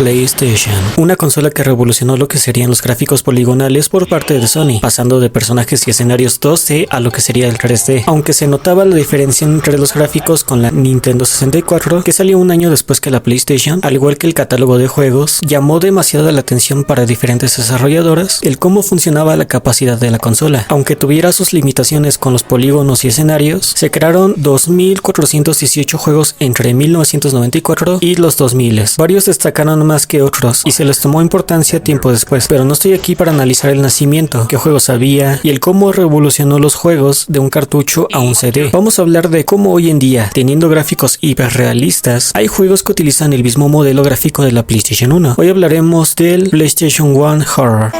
PlayStation, una consola que revolucionó lo que serían los gráficos poligonales por parte de Sony, pasando de personajes y escenarios 2D a lo que sería el 3D, aunque se notaba la diferencia entre los gráficos con la Nintendo 64, que salió un año después que la PlayStation. Al igual que el catálogo de juegos, llamó demasiado la atención para diferentes desarrolladoras el cómo funcionaba la capacidad de la consola. Aunque tuviera sus limitaciones con los polígonos y escenarios, se crearon 2418 juegos entre 1994 y los 2000. Varios destacaron más que otros y se les tomó importancia tiempo después, pero no estoy aquí para analizar el nacimiento, qué juegos había y el cómo revolucionó los juegos de un cartucho a un CD. Vamos a hablar de cómo hoy en día, teniendo gráficos hiperrealistas, hay juegos que utilizan el mismo modelo gráfico de la PlayStation 1. Hoy hablaremos del PlayStation 1 Horror.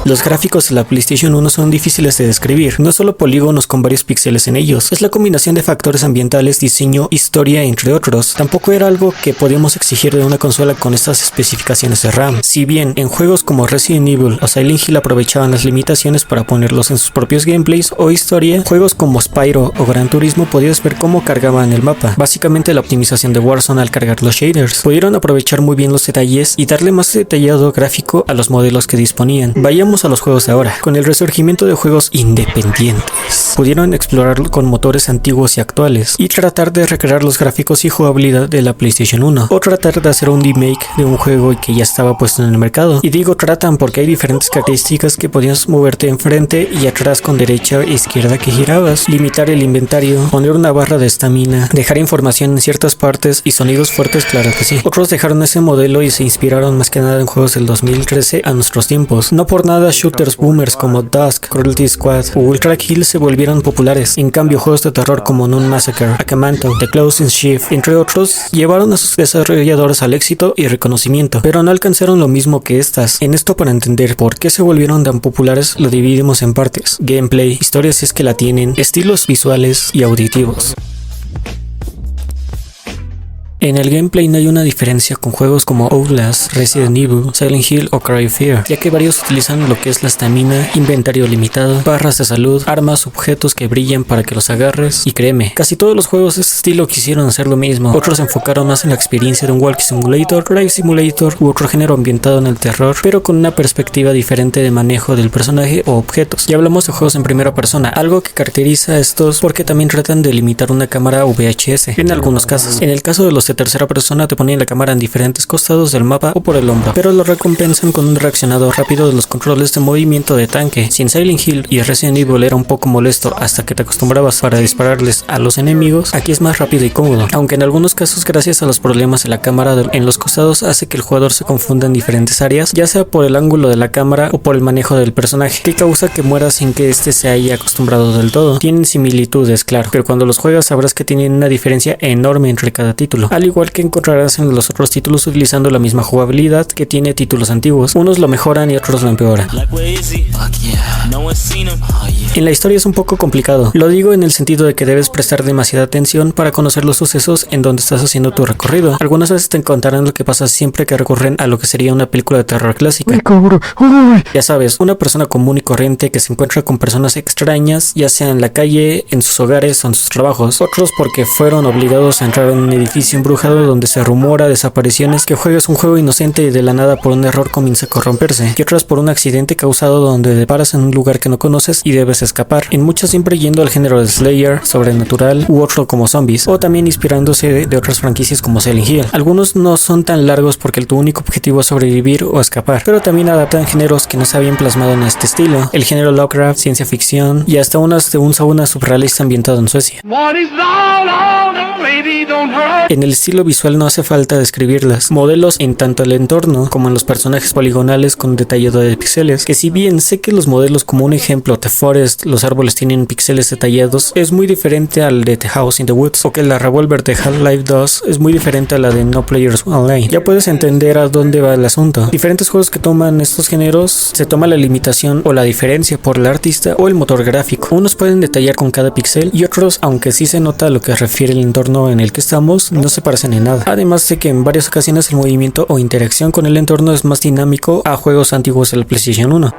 Los gráficos de la PlayStation 1 son difíciles de describir, no solo polígonos con varios píxeles en ellos, es la combinación de factores ambientales, diseño, historia, entre otros. Tampoco era algo que podíamos exigir de una consola con estas especificaciones de RAM. Si bien en juegos como Resident Evil o Silent Hill aprovechaban las limitaciones para ponerlos en sus propios gameplays o historia, juegos como Spyro o Gran Turismo podías ver cómo cargaban el mapa. Básicamente la optimización de Warzone al cargar los shaders. Pudieron aprovechar muy bien los detalles y darle más detallado gráfico a los modelos que disponían. Vayamos a los juegos de ahora. Con el resurgimiento de juegos independientes, pudieron explorarlo con motores antiguos y actuales y tratar de recrear los gráficos y jugabilidad de la PlayStation 1, o tratar de hacer un remake de un juego que ya estaba puesto en el mercado. Y digo tratan porque hay diferentes características que podías moverte enfrente y atrás con derecha e izquierda que girabas, limitar el inventario, poner una barra de estamina, dejar información en ciertas partes y sonidos fuertes, claro que sí. Otros dejaron ese modelo y se inspiraron más que nada en juegos del 2013 a nuestros tiempos. No por nada shooters boomers como Dusk, Cruelty Squad o Ultra Kill se volvieron populares. En cambio, juegos de terror como Nun Massacre, Akamanto, The Closing Shift, entre otros, llevaron a sus desarrolladores al éxito y reconocimiento, pero no alcanzaron lo mismo que estas. En esto, para entender por qué se volvieron tan populares, lo dividimos en partes: gameplay, historia si es que la tienen, estilos visuales y auditivos. En el gameplay no hay una diferencia con juegos como Outlast, Resident Evil, Silent Hill o Cry of Fear, ya que varios utilizan lo que es la estamina, inventario limitado, barras de salud, armas, objetos que brillan para que los agarres, y créeme, casi todos los juegos de este estilo quisieron hacer lo mismo. Otros se enfocaron más en la experiencia de un Walking Simulator, Drive Simulator u otro género ambientado en el terror, pero con una perspectiva diferente de manejo del personaje o objetos. Ya hablamos de juegos en primera persona, algo que caracteriza a estos porque también tratan de limitar una cámara VHS, en algunos casos. En el caso de los de tercera persona te ponían la cámara en diferentes costados del mapa o por el hombro, pero lo recompensan con un reaccionado rápido de los controles de movimiento de tanque. Si en Silent Hill y Resident Evil era un poco molesto hasta que te acostumbrabas para dispararles a los enemigos, aquí es más rápido y cómodo, aunque en algunos casos gracias a los problemas de la cámara en los costados hace que el jugador se confunda en diferentes áreas, ya sea por el ángulo de la cámara o por el manejo del personaje, que causa que muera sin que este se haya acostumbrado del todo. Tienen similitudes, claro, pero cuando los juegas sabrás que tienen una diferencia enorme entre cada título, al igual que encontrarás en los otros títulos utilizando la misma jugabilidad que tiene títulos antiguos. Unos lo mejoran y otros lo empeoran. En la historia es un poco complicado, lo digo en el sentido de que debes prestar demasiada atención para conocer los sucesos en donde estás haciendo tu recorrido. Algunas veces te encontrarán lo que pasa siempre que recurren a lo que sería una película de terror clásica. Ya sabes, una persona común y corriente que se encuentra con personas extrañas, ya sea en la calle, en sus hogares o en sus trabajos. Otros porque fueron obligados a entrar en un edificio embrujado donde se rumora desapariciones, que juegas un juego inocente y de la nada por un error comienza a corromperse, y otras por un accidente causado donde te paras en un lugar que no conoces y debes escapar. En muchas siempre yendo al género de Slayer, sobrenatural u otro como zombies, o también inspirándose de otras franquicias como Silent Hill. Algunos no son tan largos porque tu único objetivo es sobrevivir o escapar, pero también adaptan géneros que no se habían plasmado en este estilo: el género Lovecraft, ciencia ficción y hasta unas de un sauna surrealista ambientado en Suecia. En el estilo visual no hace falta describirlas, modelos en tanto el entorno como en los personajes poligonales con detallado de píxeles, que si bien sé que los modelos como un ejemplo The Forest, los árboles tienen píxeles detallados, es muy diferente al de The House in the Woods, o que la Revolver de Half-Life 2 es muy diferente a la de No Players Online. Ya puedes entender a dónde va el asunto. Diferentes juegos que toman estos géneros, se toma la limitación o la diferencia por el artista o el motor gráfico. Unos pueden detallar con cada píxel y otros, aunque sí se nota a lo que refiere el entorno en el que estamos, no se parecen en nada. Además de que en varias ocasiones el movimiento o interacción con el entorno es más dinámico a juegos antiguos de la PlayStation 1.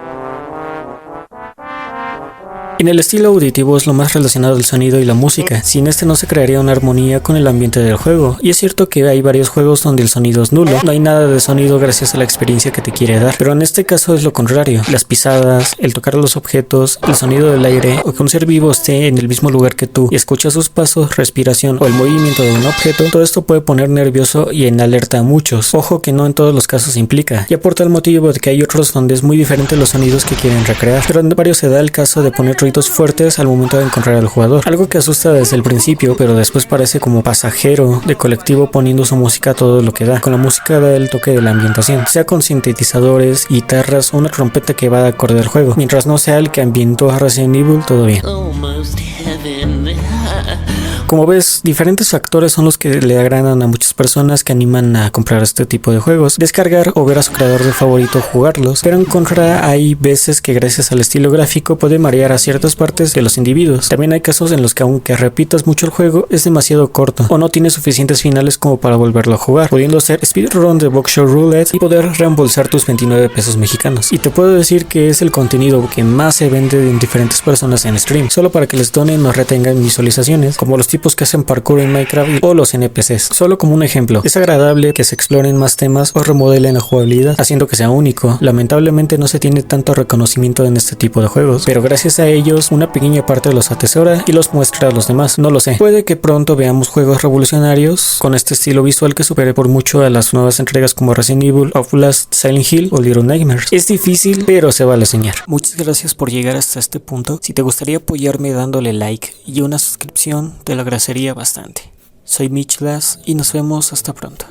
En el estilo auditivo es lo más relacionado al sonido y la música. Sin este no se crearía una armonía con el ambiente del juego. Y es cierto que hay varios juegos donde el sonido es nulo. No hay nada de sonido gracias a la experiencia que te quiere dar. Pero en este caso es lo contrario. Las pisadas, el tocar los objetos, el sonido del aire o que un ser vivo esté en el mismo lugar que tú y escucha sus pasos, respiración o el movimiento de un objeto, todo esto puede poner nervioso y en alerta a muchos. Ojo que no en todos los casos implica. Ya por tal motivo de que hay otros donde es muy diferente los sonidos que quieren recrear. Pero en varios se da el caso de poner ruidos fuertes al momento de encontrar al jugador. Algo que asusta desde el principio, pero después parece como pasajero de colectivo poniendo su música a todo lo que da. Con la música da el toque de la ambientación, sea con sintetizadores, guitarras o una trompeta que va de acorde al juego. Mientras no sea el que ambientó a Resident Evil, todo bien. Como ves, diferentes factores son los que le agradan a muchas personas que animan a comprar este tipo de juegos, descargar o ver a su creador de favorito jugarlos, pero en contra hay veces que gracias al estilo gráfico puede marear a ciertas partes de los individuos. También hay casos en los que aunque repitas mucho el juego es demasiado corto o no tiene suficientes finales como para volverlo a jugar, pudiendo hacer speedrun de Buckshot Roulette y poder reembolsar tus 29 pesos mexicanos. Y te puedo decir que es el contenido que más se vende en diferentes personas en stream, solo para que les donen o retengan visualizaciones, como los tipos que hacen parkour en Minecraft o los NPCs. Solo como un ejemplo, es agradable que se exploren más temas o remodelen la jugabilidad, haciendo que sea único. Lamentablemente no se tiene tanto reconocimiento en este tipo de juegos, pero gracias a ellos una pequeña parte los atesora y los muestra a los demás. No lo sé, puede que pronto veamos juegos revolucionarios con este estilo visual que supere por mucho a las nuevas entregas como Resident Evil, Outlast, Silent Hill o Little Nightmares. Es difícil, pero se vale soñar. Muchas gracias por llegar hasta este punto. Si te gustaría apoyarme dándole like y una suscripción, te lo agradecería bastante. Soy Mitch Lass y nos vemos hasta pronto.